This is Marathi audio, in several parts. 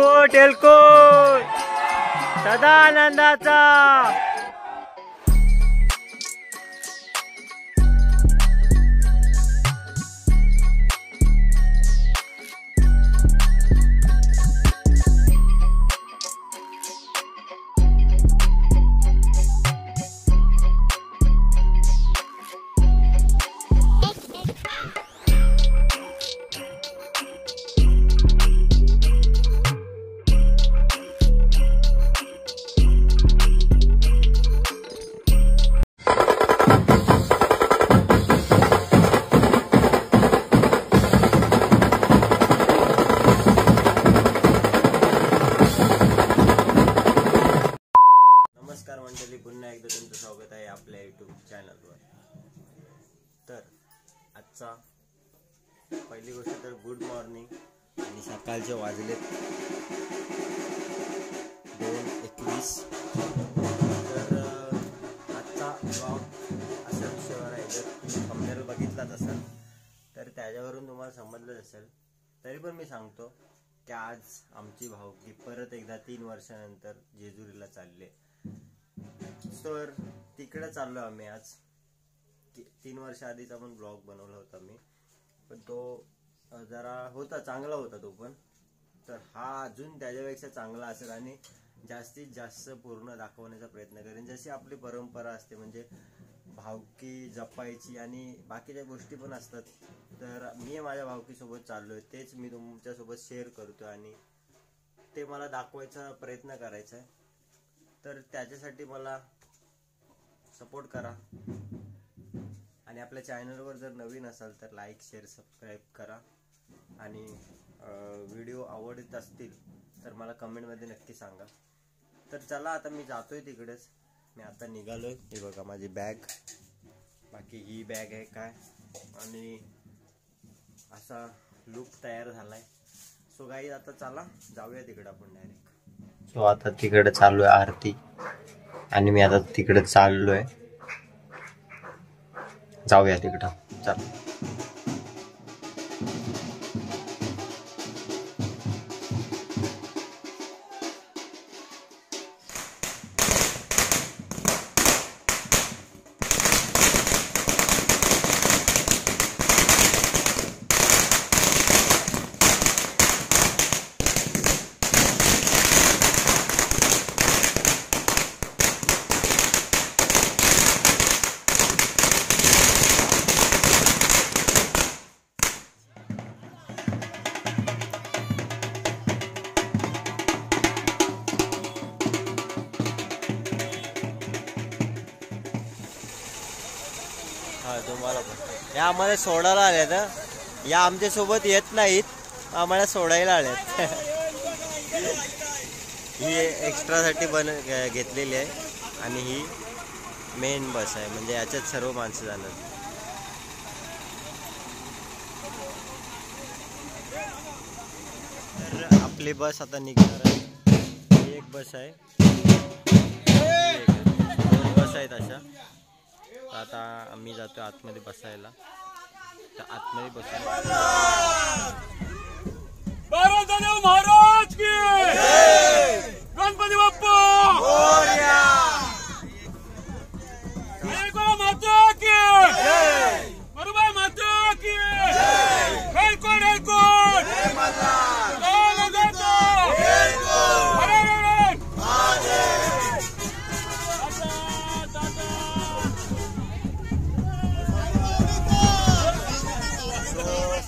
एलकोट एलकोट सदानंदाचा। नमस्कार मंडळी, पुन्हा एकदा तुमचं स्वागत आहे आपल्या यूट्यूब चॅनलवर। तर आजचा पहिली गोष्ट तर गुड मॉर्निंग आणि सकाळचे वाजले 2:21। तर आजचा ब्लॉग अशा विषयावर आहे, जर तुम्ही थंबनेल बघितलाच असाल तर त्याच्यावरून तुम्हाला समजलंच असेल, तरी पण मी सांगतो की आज आमची भाऊकी परत एकदा 3 वर्षानंतर जेजुरीला चालले। तर तिकडे चाललो आम्ही आज। 3 वर्ष आधीचा पण ब्लॉग बनवला होता मी, पण तो जरा होता चांगला होता तो पण। तर हा अजून त्याच्यापेक्षा चांगला असेल आणि जास्तीत जास्त पूर्ण दाखवण्याचा प्रयत्न करेन, जशी आपली परंपरा असते, म्हणजे भावकी जपायची आणि बाकीच्या गोष्टी पण असतात। तर मी माझ्या भावकीसोबत चाललोय, तेच मी तुमच्यासोबत शेअर करतोय आणि ते मला दाखवायचा प्रयत्न करायचा आहे। तर त्याच्यासाठी मला सपोर्ट करा आणि आपल्या चॅनलवर जर नवीन असाल तर लाईक शेअर सबस्क्राईब करा आणि व्हिडिओ आवडत असतील तर मला कमेंटमध्ये नक्की सांगा। तर चला आता मी जातोय तिकडेच, मी आता निघालोय। हे बघा माझी बॅग, बाकी ही बॅग आहे काय, आणि असा लुक तयार झालाय। सो गाईज आता चला जाऊया तिकडे आपण डायरेक्ट। सो आता तिकडे चालू आहे आरती आणि मी आता तिकडे चाललोय, जाऊया तिकडं चल। तुम्हाला पण या आम्हाला सोडायला आल्या ना, या आमच्या सोबत येत नाहीत, आम्हाला सोडायला आल्यात। ही एक्स्ट्रा साठी घेतलेली आहे आणि ही मेन बस आहे, म्हणजे याच्यात सर्व माणसं जाणार। तर आपली बस आता निघणार आहे, ही एक बस आहे, 2 बस आहेत अशा। आता आम्ही जातो आतमध्ये बसायला, तर आतमध्ये बसून महाराज की गणपती बाप्पा मोरया, माता की बरोबर, माता की एलकोट एलकोट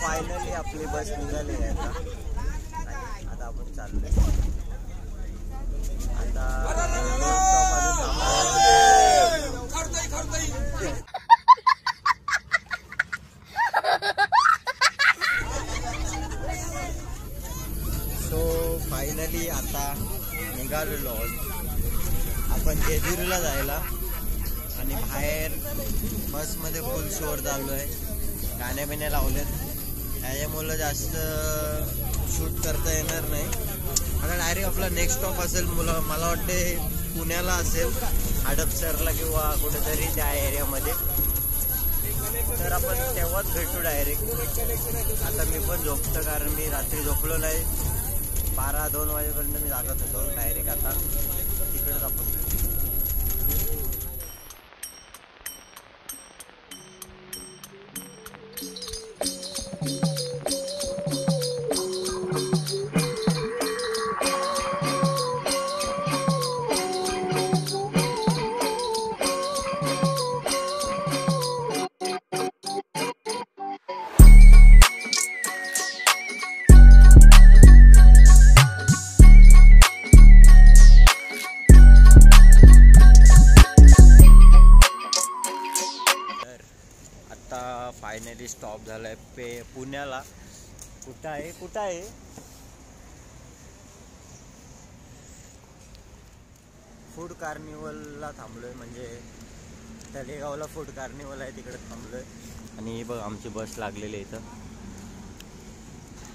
फायनली आपली बस निघाली आहे आता आपण चाललोय। आता सो फायनली आता निघालेलो आपण जेजुरीला जायला, आणि बाहेर बसमध्ये फुल शोर चालू आहे, गाणे बिणे लावलेत, त्याच्यामुळे जास्त शूट करता येणार नाही। आता डायरेक्ट आपला नेक्स्ट स्टॉप असेल मला वाटते पुण्याला असेल, हडपसरला किंवा कुठेतरी त्या एरियामध्ये। तर आपण तेव्हाच भेटू डायरेक्ट। आता मी पण झोपतो, कारण मी रात्री झोपलो नाही, 12-2 वाजेपर्यंत मी जागत होतो. डायरेक्ट आता तिकडेच आपण फायनली स्टॉप झालाय पुण्याला. कुठं आहे फूड कार्निवलला थांबलोय. म्हणजे तळेगावला फूड कार्निवल आहे, तिकडे थांबलोय. आणि बघ आमची बस लागलेली आहे इथं.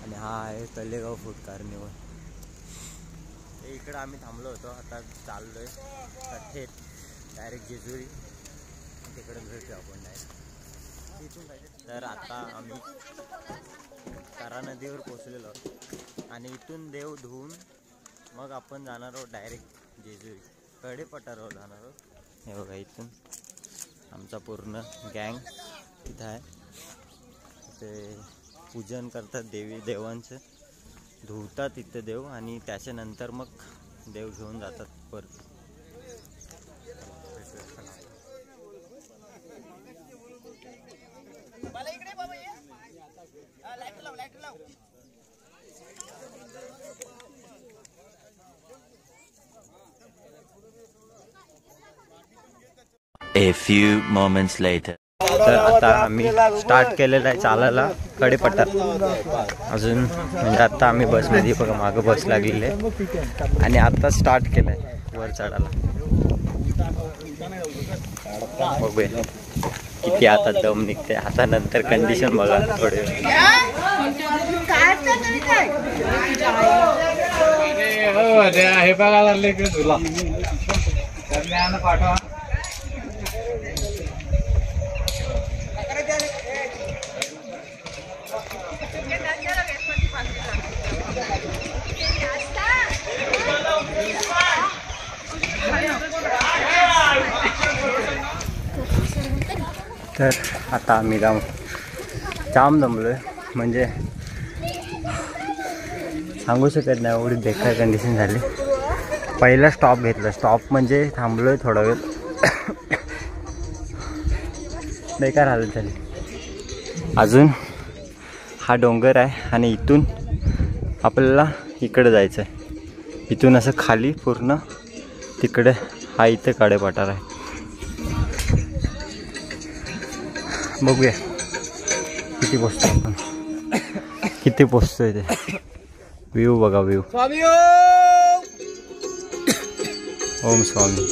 आणि हा आहे तळेगाव फूड कार्निवल. इकडं आम्ही थांबलो होतो. आता चाललोय थेट डायरेक्ट जेजुरी. तिकडे भेटू आपण डायरेक्ट. तर आता आम्ही तारा नदीवर पोचलेलो आहोत. आणि इथून देव धुवून मग आपण जाणार आहोत डायरेक्ट जेजुरी. कडेपठारावर जाणार आहोत. हे बघा इथून आमचा पूर्ण गँग इथं आहे. ते पूजन करतात देवांचं, धुवतात इथं देव. आणि त्याच्यानंतर मग देव घेऊन जातात परत. A few moments later. तर आता आम्ही स्टार्ट केलेलं आहे चालायला कडेपठार. अजून म्हणजे आता आम्ही बसमध्ये बघा मागं बस लागलेली आहे. आणि आता स्टार्ट केलं आहे वर चढायला. बघूया किती आता दम निघते. आता नंतर कंडिशन बघा थोडे. हे बघा तुला पाठवा. तर आता आम्ही जाम दमलोय. म्हणजे सांगू शकत नाही, एवढी बेकार कंडिशन झाली. पहिला स्टॉप घेतला. स्टॉप म्हणजे थांबलोय थोडा वेळ. बेकार हालत झाली. अजून हा डोंगर आहे आणि इथून आपल्याला इकडे जायचं आहे. इथून असं खाली पूर्ण तिकडे हा इथं कडेपठार आहे. बघूया किती पोचतो आपण. किती पोचतोय ते व्ह्यू बघा. व्ह्यू ओम स्वामी.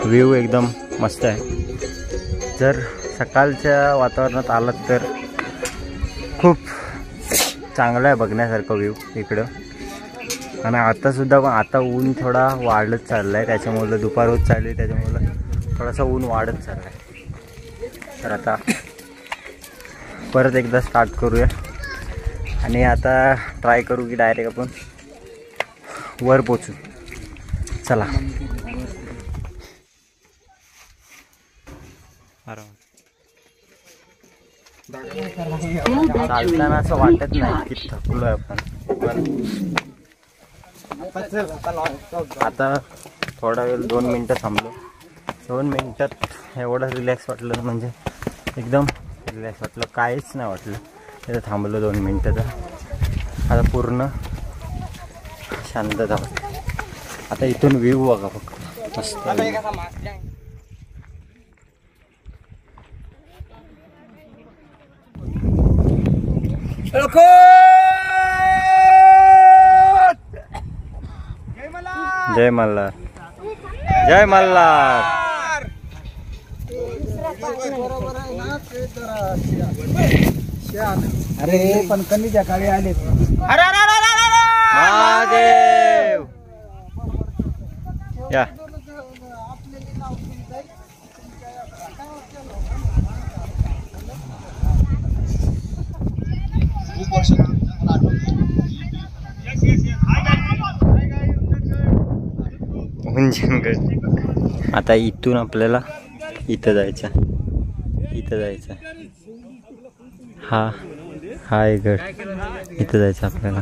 व्ह्यू एकदम मस्त आहे. जर सकाळच्या वातावरणात आलात तर खूप चांगलं आहे बघण्यासारखं व्ह्यू इकडं. आणि आतासुद्धा पण आता ऊन थोडा वाढत चालला आहे. त्याच्यामुळं दुपार होत चालली, त्याच्यामुळं थोडासा ऊन वाढत चालला आहे. तर आता परत एकदा स्टार्ट करूया. आणि आता ट्राय करू की डायरेक्ट आपण वर पोचू. चला. चालताना असं वाटत नाही की थकलोय आपण. आता थोडा वेळ 2 मिनटं थांबलो. 2 मिनटात एवढं रिलॅक्स वाटलं, म्हणजे एकदम रिलॅक्स वाटलं. काहीच नाही वाटलं. तिथं थांबलो 2 मिनटं. तर आता पूर्ण शांतता. आता इथून व्ह्यू बघा फक्त मस्त. जय मल्हार. जय मल्हार. अरे पण कमीच्या काळी आले. महादेव या. खूप वर्ष मुंजनगड. आता इथून आपल्याला इथं जायचं. हा आहे गड. इथं जायचं आपल्याला.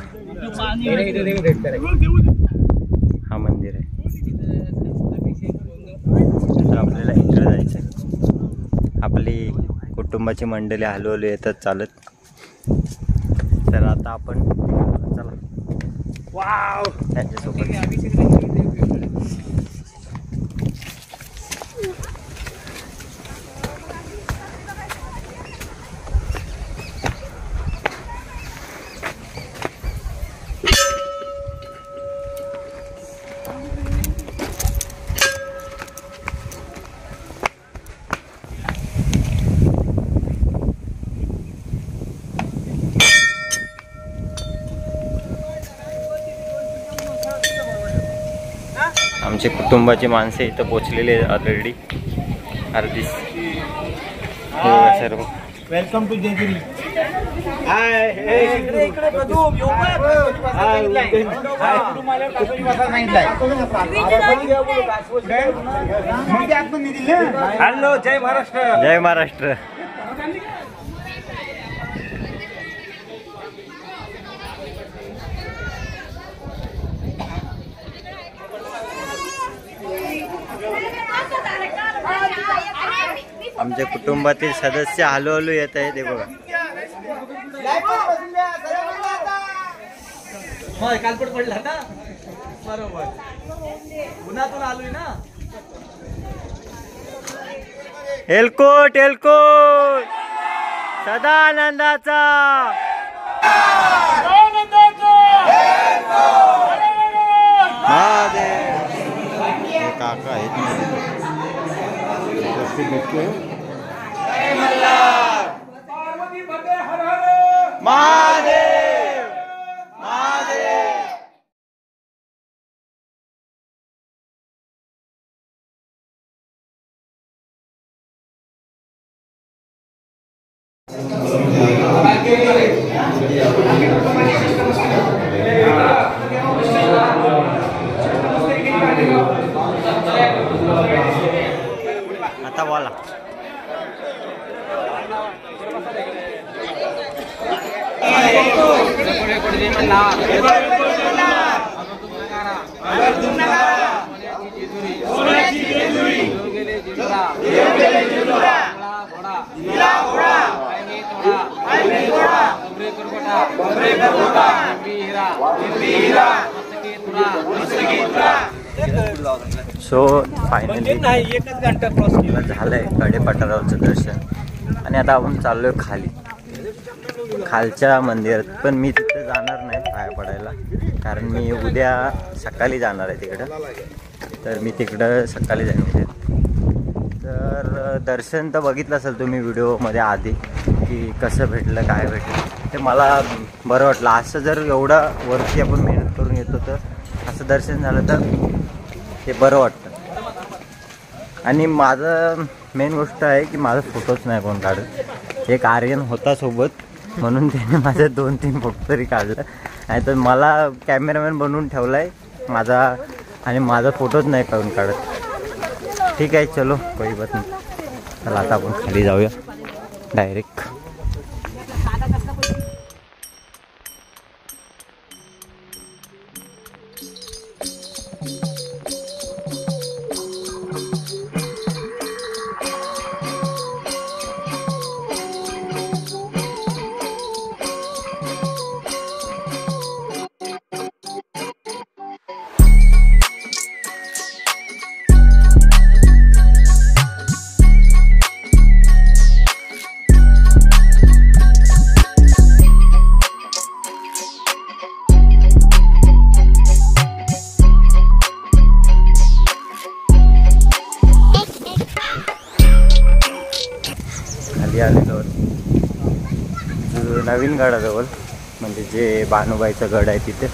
हा मंदिर आहे. तर आपल्याला इकडे जायचं. आपली कुटुंबाची मंडळी हळूहळू येतात चालत. तर आता आपण चला त्यांच्यासोबत. आमचे कुटुंबाची माणसे इथं पोचलेली आहेत ऑलरेडी. अर्धी सर्व. Welcome to Jejuri. हॅलो, जय महाराष्ट्र. जय महाराष्ट्र. आमच्या कुटुंबातील सदस्य हळूहळू येत आहे ते बघा. कालपट पडला ना, बरोबर. उन्हातून आलोय ना. एलकोट सदानंदाचा. महादेव. काका आहेत. महादेव. आता बोला. सो फायनली झालंय कडेपठारावरचं दर्शन आणि आता आपण चाललोय खालच्या मंदिरात. पण मी तिथे जाणार नाही पाया पडायला, कारण मी उद्या सकाळी जाणार आहे तिकडं. तर मी तिकडं सकाळी जाईन उद्या. तर दर्शन तर बघितलं असेल तुम्ही व्हिडिओमध्ये आधी की कसं भेटलं काय भेटलं. ते मला बरं वाटलं. असं जर एवढा वरती आपण मेहनत करून येतो तर असं दर्शन झालं तर ते बरं वाटतं. आणि माझं मेन गोष्ट आहे की माझा फोटोच नाही कोण काढत. एक आर्यन होता सोबत म्हणून त्याने माझे 2-3 फोटो तरी काढलं. नाही तर मला कॅमेरामॅन बनवून ठेवला आहे माझा, आणि माझा फोटोच नाही काढून काढत. ठीक आहे, चलो कोई बात नाही. चला आता आपण खाली जाऊया डायरेक्ट. आलेलो नवीन गडाजवळ, म्हणजे जे बानुबाईचं गड आहे तिथे.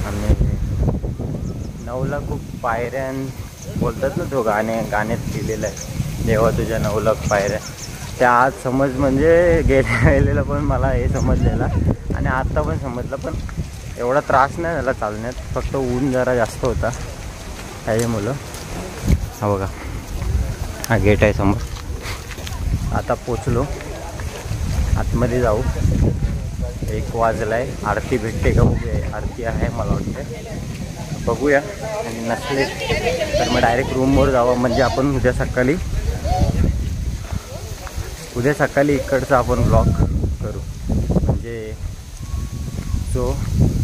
आम्ही 9 लाख खूप पायऱ्या बोलतात ना, तो गाण्यात लिहिलेलं आहे, देवा तुझ्या 9 लाख पायऱ्या. त्या आज समज म्हणजे गेल्या वेळेला पण मला हे समजलेला आणि आत्ता पण समजलं. पण एवढा त्रास नाही झाला चालण्यात, फक्त ऊन जरा जास्त होता आहे मुलं. हा बघा, हा गेट आहे समोर. आता पोचलो, आतमध्ये जाऊ. 1 वाजलाय. आरती भेटते का बघूया. आरती आहे मला वाटतं, बघूया. आणि नसले तर मग डायरेक्ट रूमवर जावं. म्हणजे आपण उद्या सकाळी इकडचा आपण ब्लॉग करू. म्हणजे सो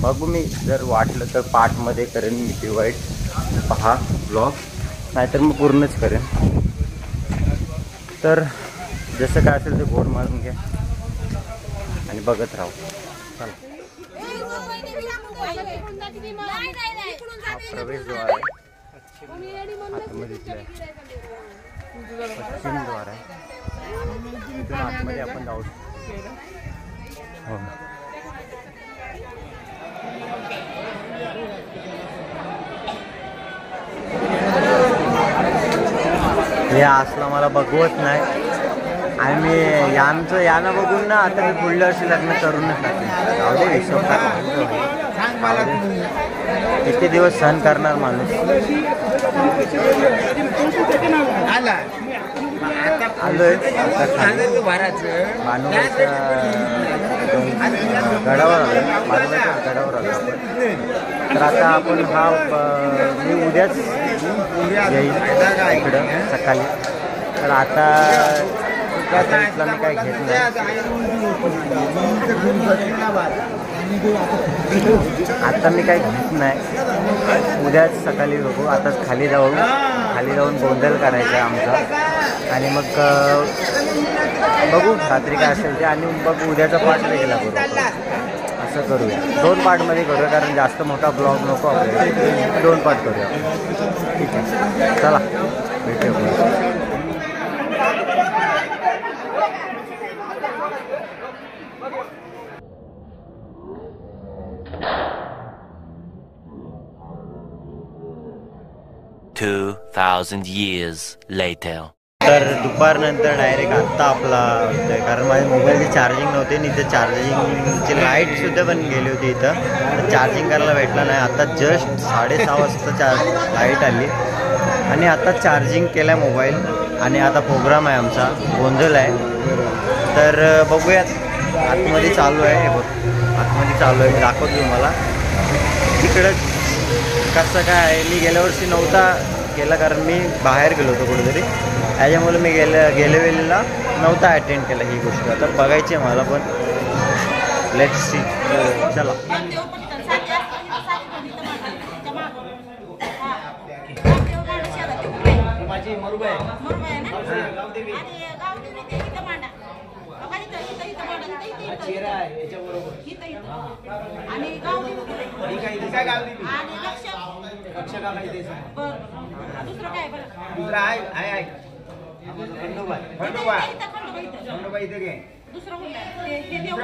बघू, मी जर वाटलं तर पार्टमध्ये करेन मी डिवाईड. पहा ब्लॉग, नाहीतर मग पूर्णच करेन. तर जसं काय असेल ते बोर्ड मारून घ्या आणि बघत राहू. चला, हा प्रवेशद्वार आहे, आतमध्ये पश्चिम द्वार आहे. इथून आतमध्ये आपण जाऊ. हो, हे असलं मला बघवत नाही. आणि मी यानं बघून ना आता मी पुढल्या वर्षी लग्न करूनच टाकेन. जाऊ दे, हिशोब किती दिवस सहन करणार माणूस. आलोय मानवाच्या गडावर आलो. मानवाच्या गडावर आलो आपण. तर आता आपण मी उद्याच येईल इकडं सकाळी. तर आता इथला मी काही घेत नाही. आता मी काही घेत नाही. उद्याच सकाळी बघू. आताच खाली जाऊन गोंधळ करायचा आहे आमचा. आणि मग बघू रात्री काय असेल ते. आणि बघू उद्याचा पार्ट वेगळा करू. असं करूया, 2 पार्टमध्ये करूया. कारण जास्त मोठा ब्लॉग नको आपल्याला. 2 पार्ट करूया. ठीक आहे, चला भेटूया. 2,000 years later. तर दुपारनंतर डायरेक्ट आत्ता आपला होतोय. कारण माझ्या मोबाईलची चार्जिंग नव्हती आणि इथं चार्जिंगची लाईटसुद्धा पण गेली होती. इथं चार्जिंग करायला भेटला नाही. आता जस्ट 6:30 वाजता लाईट आली आणि आता चार्जिंग केलं आहे मोबाईल. आणि आता प्रोग्राम आहे आमचा, गोंधळ आहे. तर बघूयात. आतमध्ये चालू आहे, हे बघ आतमध्ये चालू आहे. मी दाखवतो तुम्हाला तिकडं कसं काय आहे. मी गेल्या वर्षी नव्हता केला कारण मी बाहेर गेलो होतो कुठेतरी. त्याच्यामुळे मी गेल्या वेळेला नव्हता अटेंड केला ही गोष्ट. आता बघायची आहे मला पण. Let's see. चला,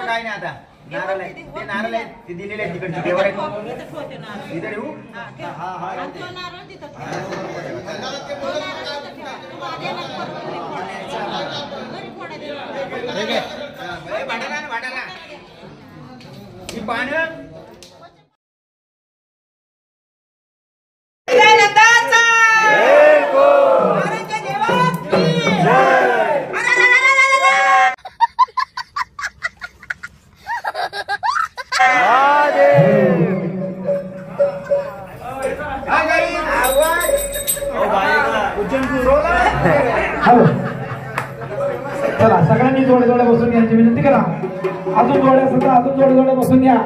काय नाही. आता नारळ आहे, ते नारळ आहे, ते दिलेले आहे तिकडचे देवर आहे. इथे ठेवू. भांडाला ही पानं चला, सगळ्यांनी जोडे जोडे बसून यायची विनंती करा. अजून जोड्या सुद्धा अजून जोडे जोडे बसून या.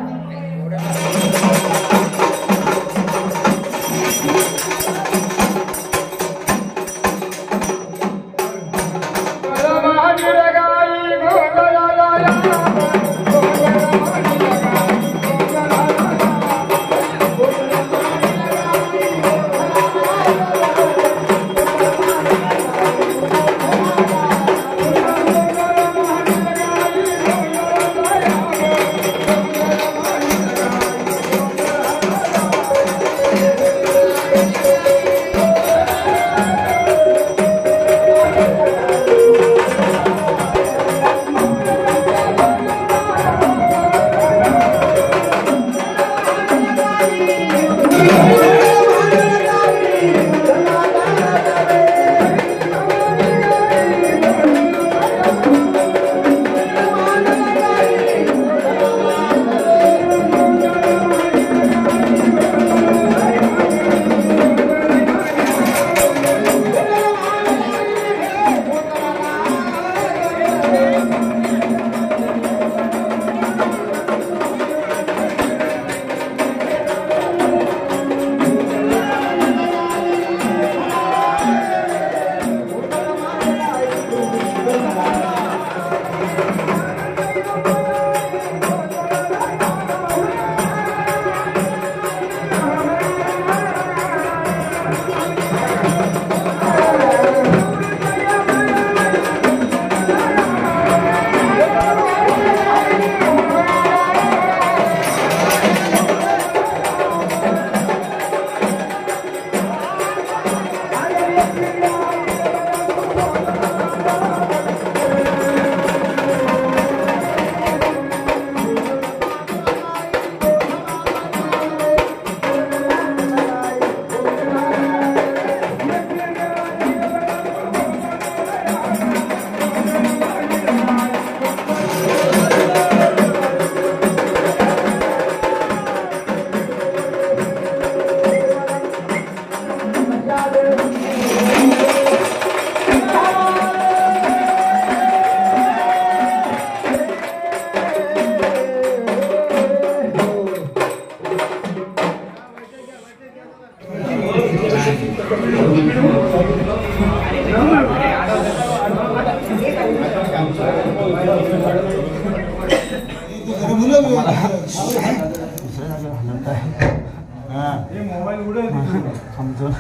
समजून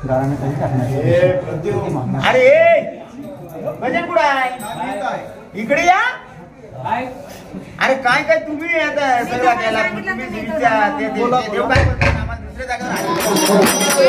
गाणं काही टाकणार. अरे भजन कुठं आहे? इकडे या. अरे काय काय तुम्ही आता सगळं केला तुम्ही देव काय बोलतो आम्हाला दुसऱ्या जागा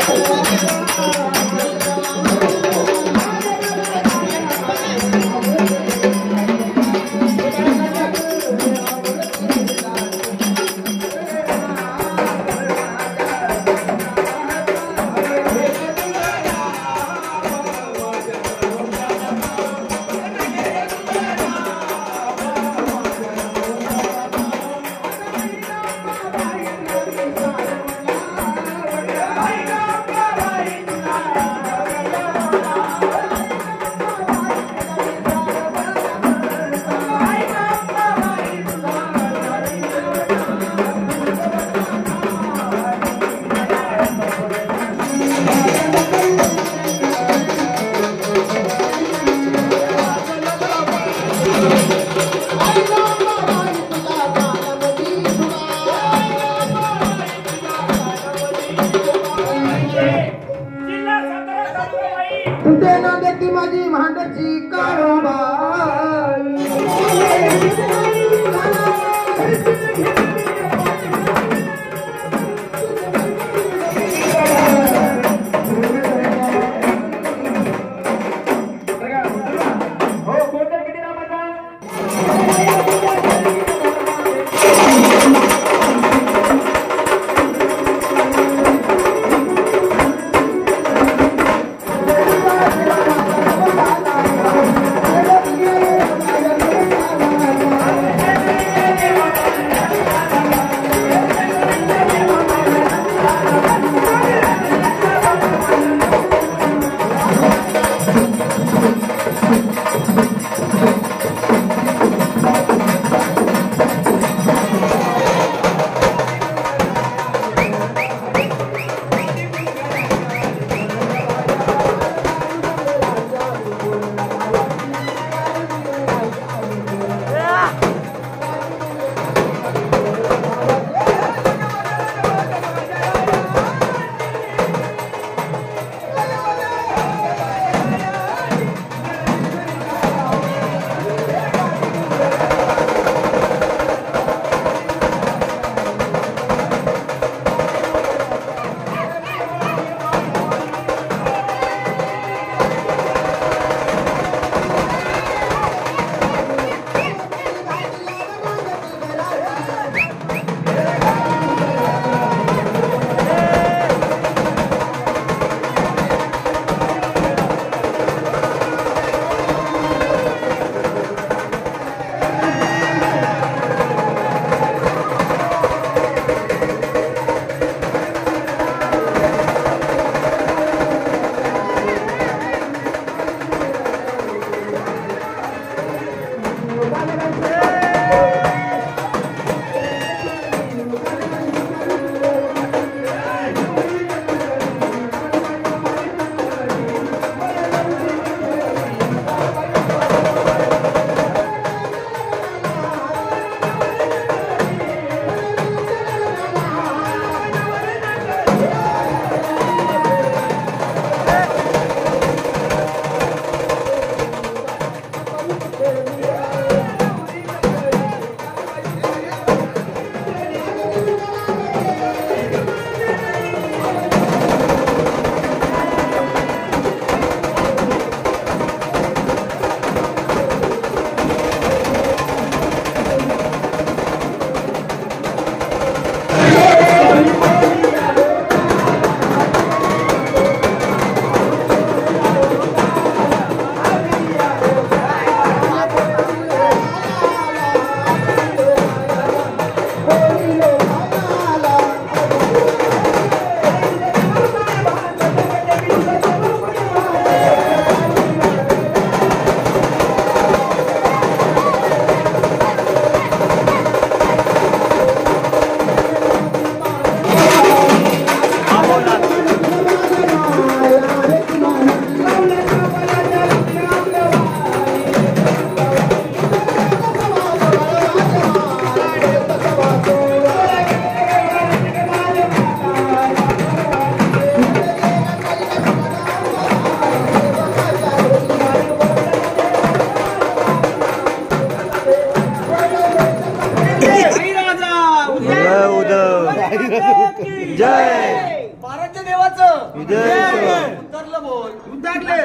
जय महाराजच्या देवाचं जय उतरलं बोल उतरले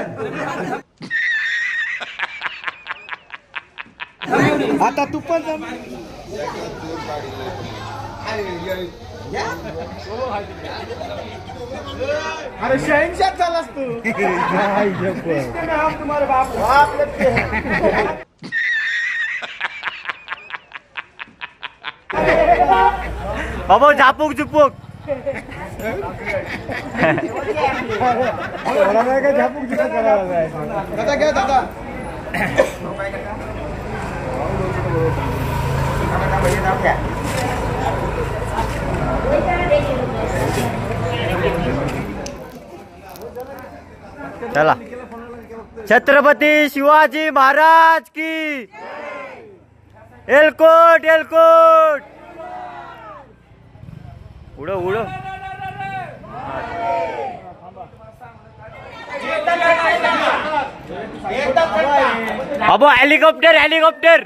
आता तू पण जा. अरे शहनशाह चालास तू. तुम्हारे बाप लगते हैं. बाबा झापूक झुपूक मला नाही का झापूक तिथं करायला जायचं. दादा घ्या दादा. चला छत्रपती शिवाजी महाराज की एलकोट एलकोट उडो उडो बाबू हेलिकॉप्टर हेलिकॉप्टर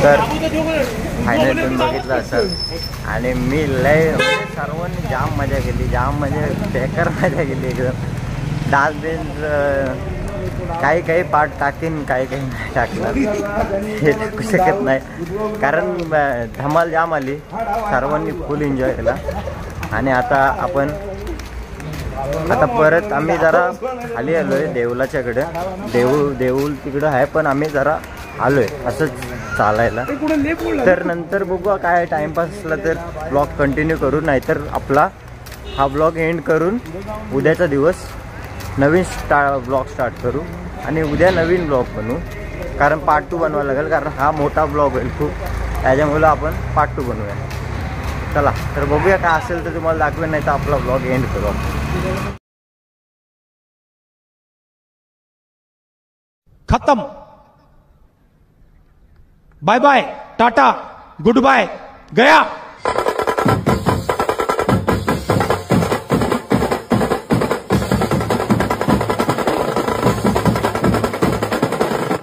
तर फायनल तुम्ही बघितलं असेल आणि मी लय सर्वांनी जाम मजा केली जाम म्हणजे बेकार मजा केली एकदम डान्स बिन्स काही पार्ट टाकीन काही नाही टाकणार हे टाकू शकत नाही कारण धमाल जाम आली सर्वांनी फुल एन्जॉय केला आणि आता परत आम्ही जरा खाली आलोय देऊलाच्याकडे देऊळ तिकडं आहे पण आम्ही जरा आलोय असंच चालायला तर नंतर बघू काय टाइमपास असला तर ब्लॉग कंटिन्यू करू नाहीतर आपला हा ब्लॉग एंड करून उद्याचा दिवस नवीन ब्लॉग स्टार्ट करू आणि उद्या नवीन ब्लॉग बनवू कारण पार्ट 2 बनवायला लागेल कारण हा मोठा ब्लॉग होईल खूप त्याच्यामुळं आपण पार्ट 2 बनवूया चला तर बघूया काय असेल तर तुम्हाला दाखवेन नाही तर आपला ब्लॉग एंड करू आपण खत्म bye bye tata goodbye गया